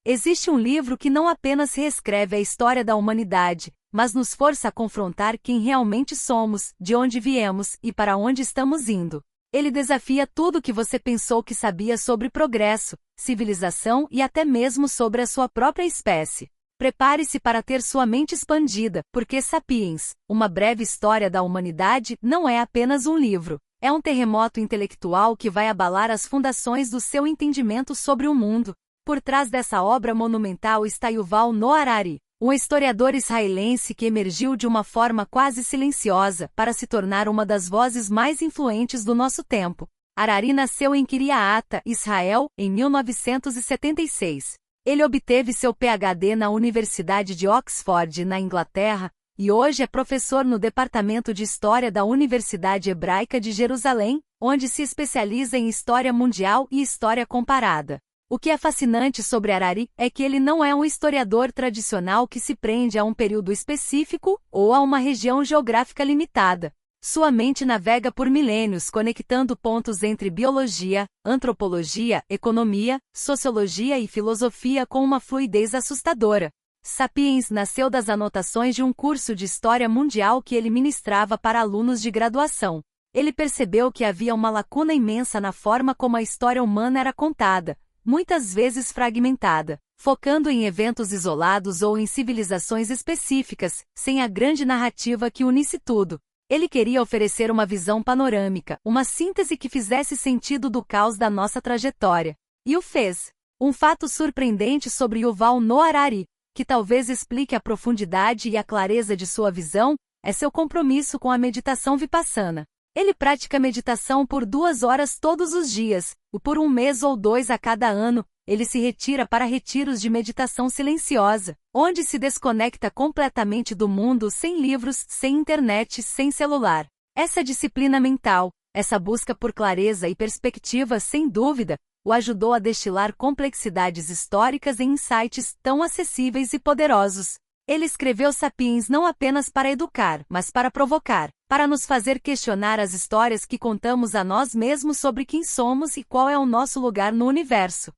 Existe um livro que não apenas reescreve a história da humanidade, mas nos força a confrontar quem realmente somos, de onde viemos e para onde estamos indo. Ele desafia tudo que você pensou que sabia sobre progresso, civilização e até mesmo sobre a sua própria espécie. Prepare-se para ter sua mente expandida, porque Sapiens, uma breve história da humanidade, não é apenas um livro. É um terremoto intelectual que vai abalar as fundações do seu entendimento sobre o mundo. Por trás dessa obra monumental está Yuval Noah Harari, um historiador israelense que emergiu de uma forma quase silenciosa para se tornar uma das vozes mais influentes do nosso tempo. Harari nasceu em Kiryat, Israel, em 1976. Ele obteve seu PhD na Universidade de Oxford, na Inglaterra, e hoje é professor no Departamento de História da Universidade Hebraica de Jerusalém, onde se especializa em História Mundial e História Comparada. O que é fascinante sobre Harari é que ele não é um historiador tradicional que se prende a um período específico ou a uma região geográfica limitada. Sua mente navega por milênios conectando pontos entre biologia, antropologia, economia, sociologia e filosofia com uma fluidez assustadora. Sapiens nasceu das anotações de um curso de História Mundial que ele ministrava para alunos de graduação. Ele percebeu que havia uma lacuna imensa na forma como a história humana era contada, muitas vezes fragmentada, focando em eventos isolados ou em civilizações específicas, sem a grande narrativa que unisse tudo. Ele queria oferecer uma visão panorâmica, uma síntese que fizesse sentido do caos da nossa trajetória. E o fez. Um fato surpreendente sobre Yuval Noah Harari, que talvez explique a profundidade e a clareza de sua visão, é seu compromisso com a meditação vipassana. Ele pratica meditação por 2 horas todos os dias, e por 1 mês ou 2 a cada ano, ele se retira para retiros de meditação silenciosa, onde se desconecta completamente do mundo sem livros, sem internet, sem celular. Essa disciplina mental, essa busca por clareza e perspectiva sem dúvida, o ajudou a destilar complexidades históricas em insights tão acessíveis e poderosos. Ele escreveu Sapiens não apenas para educar, mas para provocar, para nos fazer questionar as histórias que contamos a nós mesmos sobre quem somos e qual é o nosso lugar no universo.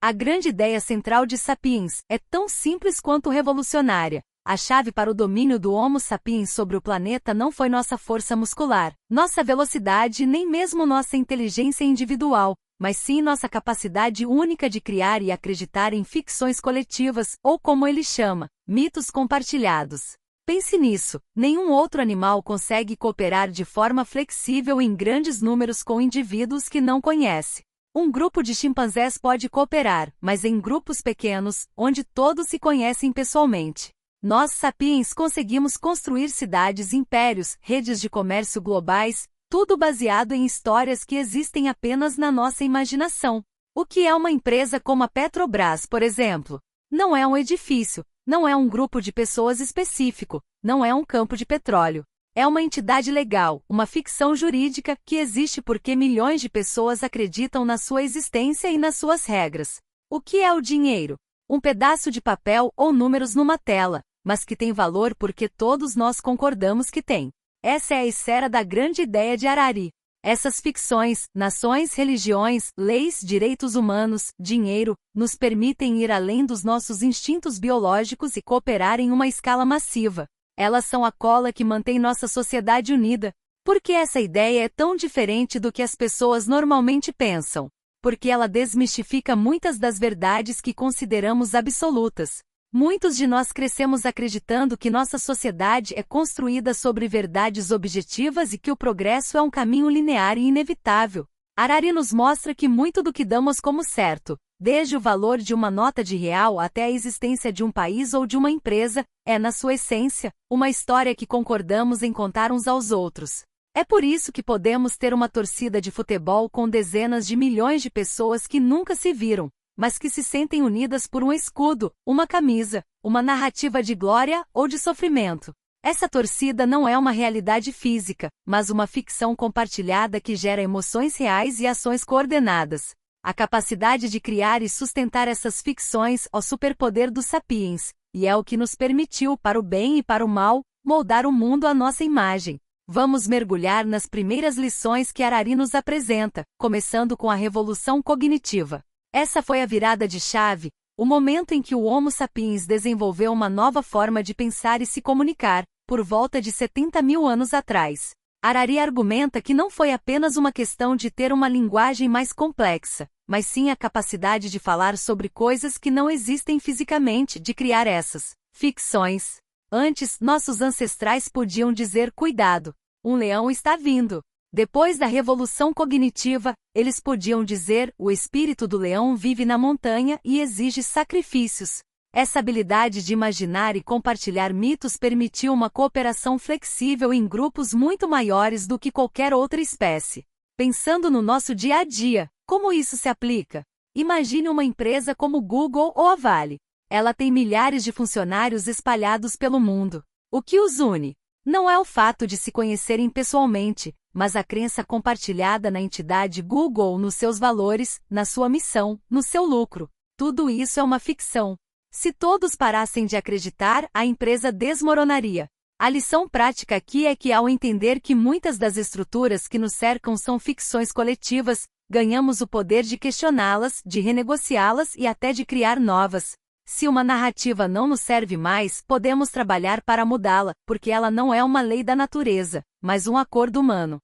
A grande ideia central de Sapiens é tão simples quanto revolucionária. A chave para o domínio do Homo sapiens sobre o planeta não foi nossa força muscular, nossa velocidade nem mesmo nossa inteligência individual, mas sim nossa capacidade única de criar e acreditar em ficções coletivas, ou como ele chama, mitos compartilhados. Pense nisso, nenhum outro animal consegue cooperar de forma flexível em grandes números com indivíduos que não conhece. Um grupo de chimpanzés pode cooperar, mas em grupos pequenos, onde todos se conhecem pessoalmente. Nós, sapiens, conseguimos construir cidades, impérios, redes de comércio globais, tudo baseado em histórias que existem apenas na nossa imaginação. O que é uma empresa como a Petrobras, por exemplo? Não é um edifício, não é um grupo de pessoas específico, não é um campo de petróleo. É uma entidade legal, uma ficção jurídica que existe porque milhões de pessoas acreditam na sua existência e nas suas regras. O que é o dinheiro? Um pedaço de papel ou números numa tela, mas que tem valor porque todos nós concordamos que tem. Essa é a esfera da grande ideia de Harari. Essas ficções, nações, religiões, leis, direitos humanos, dinheiro, nos permitem ir além dos nossos instintos biológicos e cooperar em uma escala massiva. Elas são a cola que mantém nossa sociedade unida. Por que essa ideia é tão diferente do que as pessoas normalmente pensam? Porque ela desmistifica muitas das verdades que consideramos absolutas. Muitos de nós crescemos acreditando que nossa sociedade é construída sobre verdades objetivas e que o progresso é um caminho linear e inevitável. Harari nos mostra que muito do que damos como certo, desde o valor de uma nota de real até a existência de um país ou de uma empresa, é, na sua essência, uma história que concordamos em contar uns aos outros. É por isso que podemos ter uma torcida de futebol com dezenas de milhões de pessoas que nunca se viram, mas que se sentem unidas por um escudo, uma camisa, uma narrativa de glória ou de sofrimento. Essa torcida não é uma realidade física, mas uma ficção compartilhada que gera emoções reais e ações coordenadas. A capacidade de criar e sustentar essas ficções é o superpoder dos sapiens, e é o que nos permitiu, para o bem e para o mal, moldar o mundo à nossa imagem. Vamos mergulhar nas primeiras lições que Harari nos apresenta, começando com a revolução cognitiva. Essa foi a virada de chave, O momento em que o Homo sapiens desenvolveu uma nova forma de pensar e se comunicar, por volta de 70 mil anos atrás. Harari argumenta que não foi apenas uma questão de ter uma linguagem mais complexa, mas sim a capacidade de falar sobre coisas que não existem fisicamente, de criar essas ficções. Antes, nossos ancestrais podiam dizer: cuidado, um leão está vindo. Depois da revolução cognitiva, eles podiam dizer: o espírito do leão vive na montanha e exige sacrifícios. Essa habilidade de imaginar e compartilhar mitos permitiu uma cooperação flexível em grupos muito maiores do que qualquer outra espécie. Pensando no nosso dia a dia, como isso se aplica? Imagine uma empresa como Google ou a Vale. Ela tem milhares de funcionários espalhados pelo mundo. O que os une? Não é o fato de se conhecerem pessoalmente, mas a crença compartilhada na entidade Google, nos seus valores, na sua missão, no seu lucro. Tudo isso é uma ficção. Se todos parassem de acreditar, a empresa desmoronaria. A lição prática aqui é que, ao entender que muitas das estruturas que nos cercam são ficções coletivas, ganhamos o poder de questioná-las, de renegociá-las e até de criar novas. Se uma narrativa não nos serve mais, podemos trabalhar para mudá-la, porque ela não é uma lei da natureza, mas um acordo humano.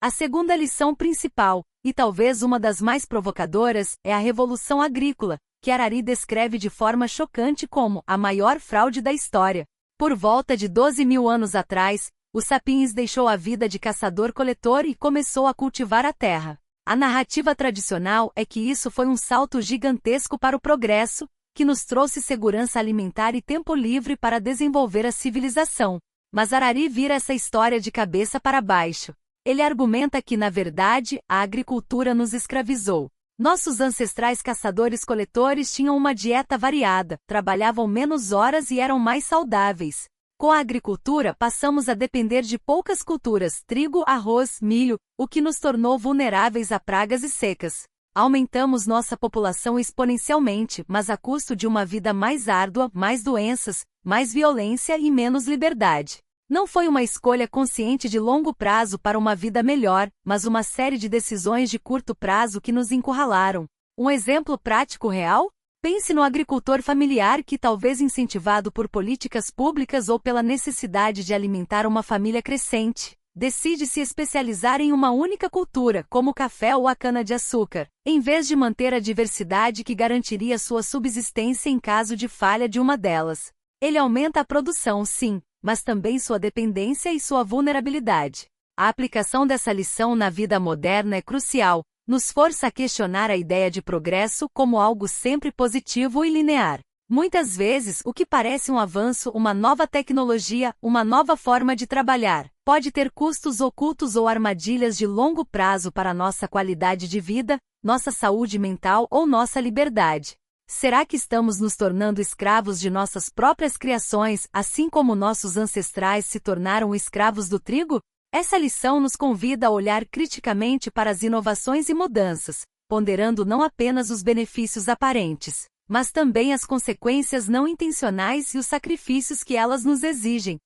A segunda lição principal, e talvez uma das mais provocadoras, é a Revolução Agrícola, que Harari descreve de forma chocante como a maior fraude da história. Por volta de 12 mil anos atrás, o Sapiens deixou a vida de caçador-coletor e começou a cultivar a terra. A narrativa tradicional é que isso foi um salto gigantesco para o progresso, que nos trouxe segurança alimentar e tempo livre para desenvolver a civilização. Mas Harari vira essa história de cabeça para baixo. Ele argumenta que, na verdade, a agricultura nos escravizou. Nossos ancestrais caçadores-coletores tinham uma dieta variada, trabalhavam menos horas e eram mais saudáveis. Com a agricultura, passamos a depender de poucas culturas: trigo, arroz, milho, o que nos tornou vulneráveis a pragas e secas. Aumentamos nossa população exponencialmente, mas a custo de uma vida mais árdua, mais doenças, mais violência e menos liberdade. Não foi uma escolha consciente de longo prazo para uma vida melhor, mas uma série de decisões de curto prazo que nos encurralaram. Um exemplo prático real? Pense no agricultor familiar que, talvez incentivado por políticas públicas ou pela necessidade de alimentar uma família crescente, decide se especializar em uma única cultura, como o café ou a cana-de-açúcar, em vez de manter a diversidade que garantiria sua subsistência em caso de falha de uma delas. Ele aumenta a produção, sim, mas também sua dependência e sua vulnerabilidade. A aplicação dessa lição na vida moderna é crucial, nos força a questionar a ideia de progresso como algo sempre positivo e linear. Muitas vezes, o que parece um avanço, uma nova tecnologia, uma nova forma de trabalhar, pode ter custos ocultos ou armadilhas de longo prazo para nossa qualidade de vida, nossa saúde mental ou nossa liberdade. Será que estamos nos tornando escravos de nossas próprias criações, assim como nossos ancestrais se tornaram escravos do trigo? Essa lição nos convida a olhar criticamente para as inovações e mudanças, ponderando não apenas os benefícios aparentes, mas também as consequências não intencionais e os sacrifícios que elas nos exigem.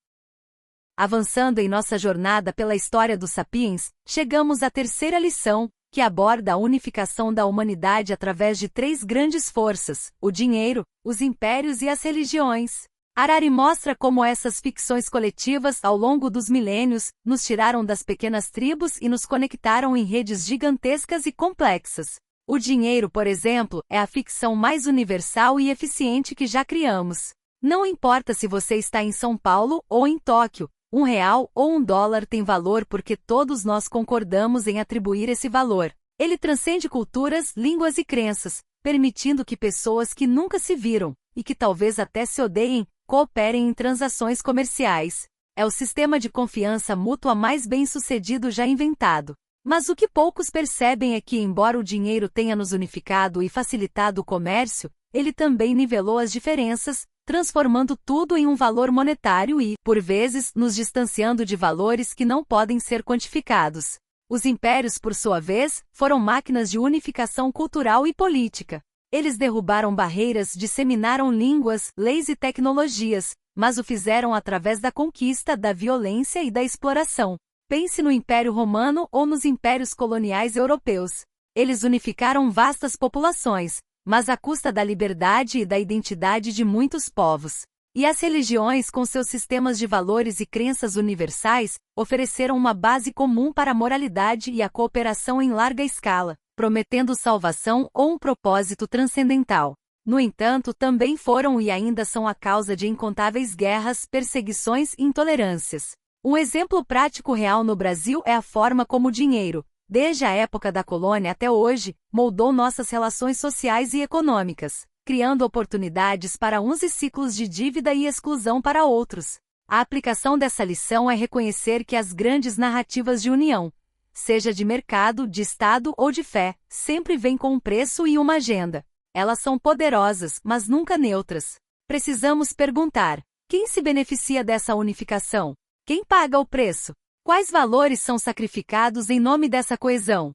Avançando em nossa jornada pela história dos Sapiens, chegamos à terceira lição, que aborda a unificação da humanidade através de três grandes forças: o dinheiro, os impérios e as religiões. Harari mostra como essas ficções coletivas, ao longo dos milênios, nos tiraram das pequenas tribos e nos conectaram em redes gigantescas e complexas. O dinheiro, por exemplo, é a ficção mais universal e eficiente que já criamos. Não importa se você está em São Paulo ou em Tóquio, R$1 ou $1 tem valor porque todos nós concordamos em atribuir esse valor. Ele transcende culturas, línguas e crenças, permitindo que pessoas que nunca se viram, e que talvez até se odeiem, cooperem em transações comerciais. É o sistema de confiança mútua mais bem-sucedido já inventado. Mas o que poucos percebem é que, embora o dinheiro tenha nos unificado e facilitado o comércio, ele também nivelou as diferenças, transformando tudo em um valor monetário e, por vezes, nos distanciando de valores que não podem ser quantificados. Os impérios, por sua vez, foram máquinas de unificação cultural e política. Eles derrubaram barreiras, disseminaram línguas, leis e tecnologias, mas o fizeram através da conquista, da violência e da exploração. Pense no Império Romano ou nos impérios coloniais europeus. Eles unificaram vastas populações, mas à custa da liberdade e da identidade de muitos povos. E as religiões, com seus sistemas de valores e crenças universais, ofereceram uma base comum para a moralidade e a cooperação em larga escala, prometendo salvação ou um propósito transcendental. No entanto, também foram e ainda são a causa de incontáveis guerras, perseguições e intolerâncias. Um exemplo prático real no Brasil é a forma como o dinheiro, desde a época da colônia até hoje, moldou nossas relações sociais e econômicas, criando oportunidades para uns e ciclos de dívida e exclusão para outros. A aplicação dessa lição é reconhecer que as grandes narrativas de união, seja de mercado, de Estado ou de fé, sempre vêm com um preço e uma agenda. Elas são poderosas, mas nunca neutras. Precisamos perguntar: quem se beneficia dessa unificação? Quem paga o preço? Quais valores são sacrificados em nome dessa coesão?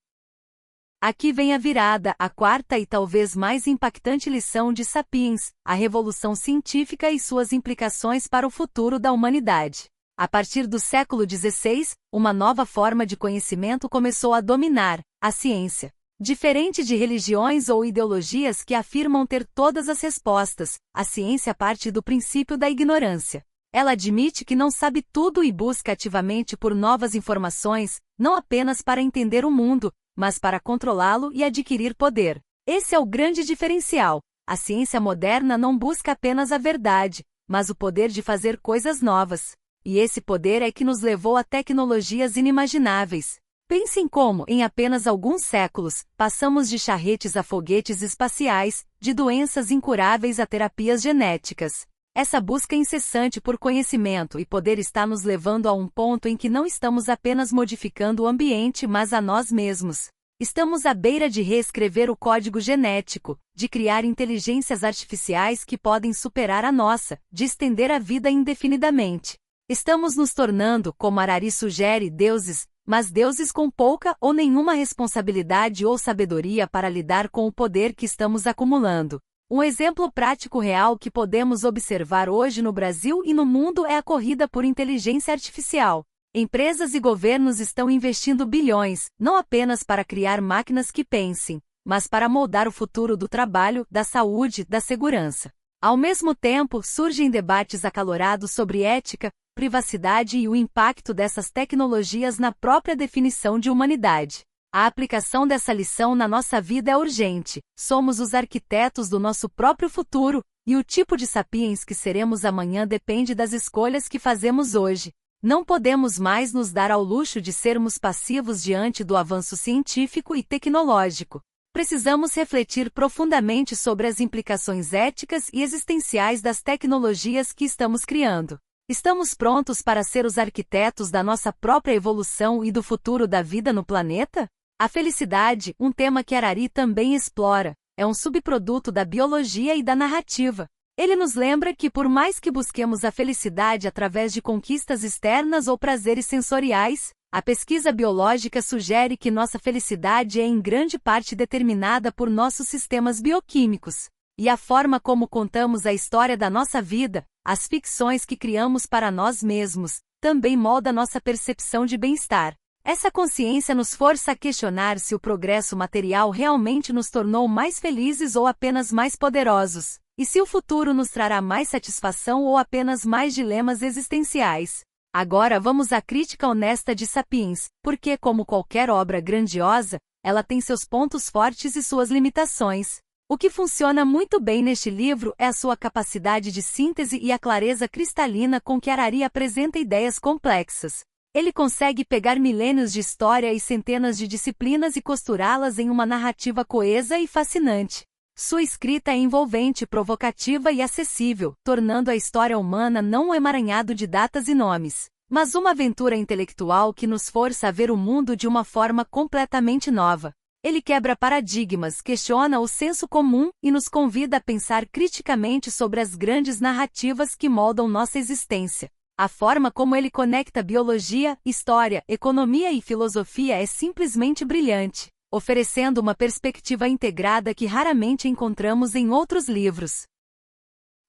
Aqui vem a virada, a quarta e talvez mais impactante lição de Sapiens, a revolução científica e suas implicações para o futuro da humanidade. A partir do século XVI, uma nova forma de conhecimento começou a dominar, a ciência. Diferente de religiões ou ideologias que afirmam ter todas as respostas, a ciência parte do princípio da ignorância. Ela admite que não sabe tudo e busca ativamente por novas informações, não apenas para entender o mundo, mas para controlá-lo e adquirir poder. Esse é o grande diferencial. A ciência moderna não busca apenas a verdade, mas o poder de fazer coisas novas. E esse poder é que nos levou a tecnologias inimagináveis. Pensem como, em apenas alguns séculos, passamos de charretes a foguetes espaciais, de doenças incuráveis a terapias genéticas. Essa busca incessante por conhecimento e poder está nos levando a um ponto em que não estamos apenas modificando o ambiente, mas a nós mesmos. Estamos à beira de reescrever o código genético, de criar inteligências artificiais que podem superar a nossa, de estender a vida indefinidamente. Estamos nos tornando, como Harari sugere, deuses, mas deuses com pouca ou nenhuma responsabilidade ou sabedoria para lidar com o poder que estamos acumulando. Um exemplo prático real que podemos observar hoje no Brasil e no mundo é a corrida por inteligência artificial. Empresas e governos estão investindo bilhões, não apenas para criar máquinas que pensem, mas para moldar o futuro do trabalho, da saúde, da segurança. Ao mesmo tempo, surgem debates acalorados sobre ética, privacidade e o impacto dessas tecnologias na própria definição de humanidade. A aplicação dessa lição na nossa vida é urgente. Somos os arquitetos do nosso próprio futuro, e o tipo de sapiens que seremos amanhã depende das escolhas que fazemos hoje. Não podemos mais nos dar ao luxo de sermos passivos diante do avanço científico e tecnológico. Precisamos refletir profundamente sobre as implicações éticas e existenciais das tecnologias que estamos criando. Estamos prontos para ser os arquitetos da nossa própria evolução e do futuro da vida no planeta? A felicidade, um tema que Harari também explora, é um subproduto da biologia e da narrativa. Ele nos lembra que por mais que busquemos a felicidade através de conquistas externas ou prazeres sensoriais, a pesquisa biológica sugere que nossa felicidade é em grande parte determinada por nossos sistemas bioquímicos. E a forma como contamos a história da nossa vida, as ficções que criamos para nós mesmos, também molda nossa percepção de bem-estar. Essa consciência nos força a questionar se o progresso material realmente nos tornou mais felizes ou apenas mais poderosos, e se o futuro nos trará mais satisfação ou apenas mais dilemas existenciais. Agora vamos à crítica honesta de Sapiens, porque, como qualquer obra grandiosa, ela tem seus pontos fortes e suas limitações. O que funciona muito bem neste livro é a sua capacidade de síntese e a clareza cristalina com que Harari apresenta ideias complexas. Ele consegue pegar milênios de história e centenas de disciplinas e costurá-las em uma narrativa coesa e fascinante. Sua escrita é envolvente, provocativa e acessível, tornando a história humana não um emaranhado de datas e nomes, mas uma aventura intelectual que nos força a ver o mundo de uma forma completamente nova. Ele quebra paradigmas, questiona o senso comum e nos convida a pensar criticamente sobre as grandes narrativas que moldam nossa existência. A forma como ele conecta biologia, história, economia e filosofia é simplesmente brilhante, oferecendo uma perspectiva integrada que raramente encontramos em outros livros.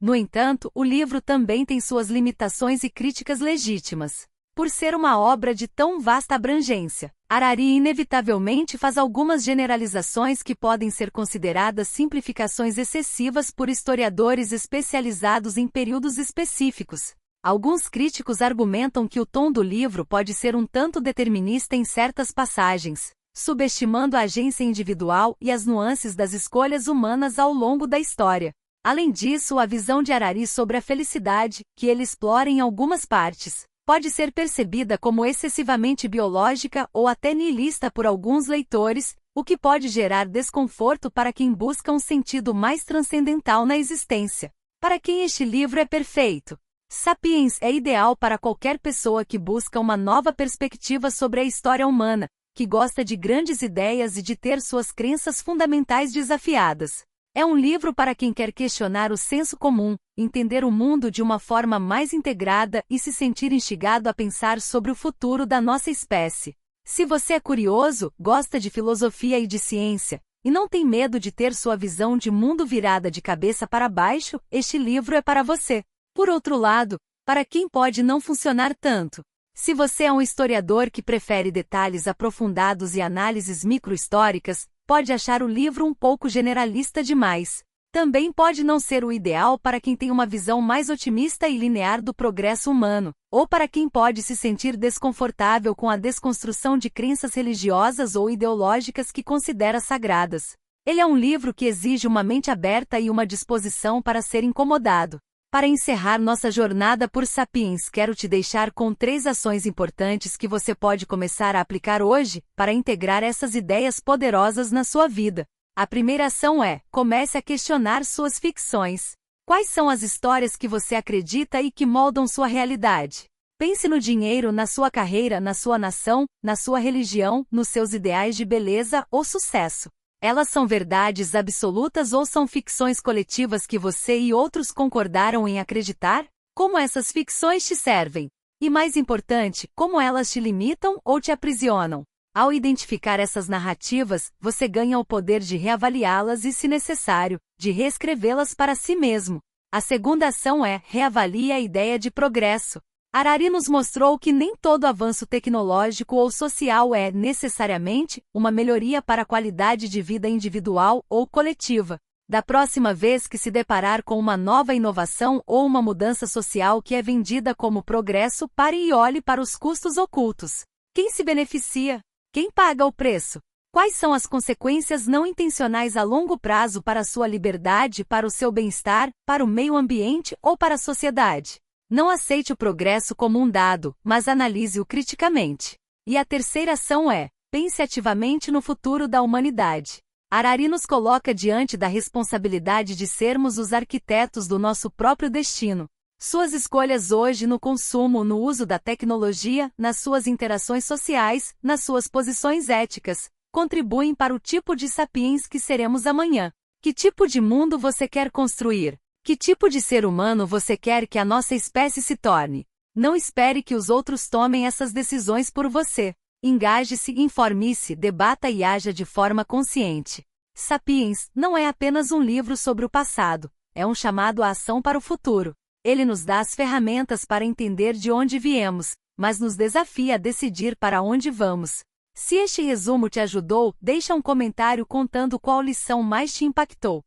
No entanto, o livro também tem suas limitações e críticas legítimas. Por ser uma obra de tão vasta abrangência, Harari inevitavelmente faz algumas generalizações que podem ser consideradas simplificações excessivas por historiadores especializados em períodos específicos. Alguns críticos argumentam que o tom do livro pode ser um tanto determinista em certas passagens, subestimando a agência individual e as nuances das escolhas humanas ao longo da história. Além disso, a visão de Harari sobre a felicidade, que ele explora em algumas partes, pode ser percebida como excessivamente biológica ou até nihilista por alguns leitores, o que pode gerar desconforto para quem busca um sentido mais transcendental na existência. Para quem este livro é perfeito? Sapiens é ideal para qualquer pessoa que busca uma nova perspectiva sobre a história humana, que gosta de grandes ideias e de ter suas crenças fundamentais desafiadas. É um livro para quem quer questionar o senso comum, entender o mundo de uma forma mais integrada e se sentir instigado a pensar sobre o futuro da nossa espécie. Se você é curioso, gosta de filosofia e de ciência, e não tem medo de ter sua visão de mundo virada de cabeça para baixo, este livro é para você. Por outro lado, para quem pode não funcionar tanto. Se você é um historiador que prefere detalhes aprofundados e análises micro-históricas, pode achar o livro um pouco generalista demais. Também pode não ser o ideal para quem tem uma visão mais otimista e linear do progresso humano, ou para quem pode se sentir desconfortável com a desconstrução de crenças religiosas ou ideológicas que considera sagradas. Ele é um livro que exige uma mente aberta e uma disposição para ser incomodado. Para encerrar nossa jornada por Sapiens, quero te deixar com 3 ações importantes que você pode começar a aplicar hoje, para integrar essas ideias poderosas na sua vida. A primeira ação é: comece a questionar suas ficções. Quais são as histórias que você acredita e que moldam sua realidade? Pense no dinheiro, na sua carreira, na sua nação, na sua religião, nos seus ideais de beleza ou sucesso. Elas são verdades absolutas ou são ficções coletivas que você e outros concordaram em acreditar? Como essas ficções te servem? E mais importante, como elas te limitam ou te aprisionam? Ao identificar essas narrativas, você ganha o poder de reavaliá-las e, se necessário, de reescrevê-las para si mesmo. A segunda ação é: reavalie a ideia de progresso. Harari nos mostrou que nem todo avanço tecnológico ou social é, necessariamente, uma melhoria para a qualidade de vida individual ou coletiva. Da próxima vez que se deparar com uma nova inovação ou uma mudança social que é vendida como progresso, pare e olhe para os custos ocultos. Quem se beneficia? Quem paga o preço? Quais são as consequências não intencionais a longo prazo para a sua liberdade, para o seu bem-estar, para o meio ambiente ou para a sociedade? Não aceite o progresso como um dado, mas analise-o criticamente. E a terceira ação é: pense ativamente no futuro da humanidade. Harari nos coloca diante da responsabilidade de sermos os arquitetos do nosso próprio destino. Suas escolhas hoje no consumo, no uso da tecnologia, nas suas interações sociais, nas suas posições éticas, contribuem para o tipo de sapiens que seremos amanhã. Que tipo de mundo você quer construir? Que tipo de ser humano você quer que a nossa espécie se torne? Não espere que os outros tomem essas decisões por você. Engaje-se, informe-se, debata e haja de forma consciente. Sapiens não é apenas um livro sobre o passado, é um chamado à ação para o futuro. Ele nos dá as ferramentas para entender de onde viemos, mas nos desafia a decidir para onde vamos. Se este resumo te ajudou, deixa um comentário contando qual lição mais te impactou.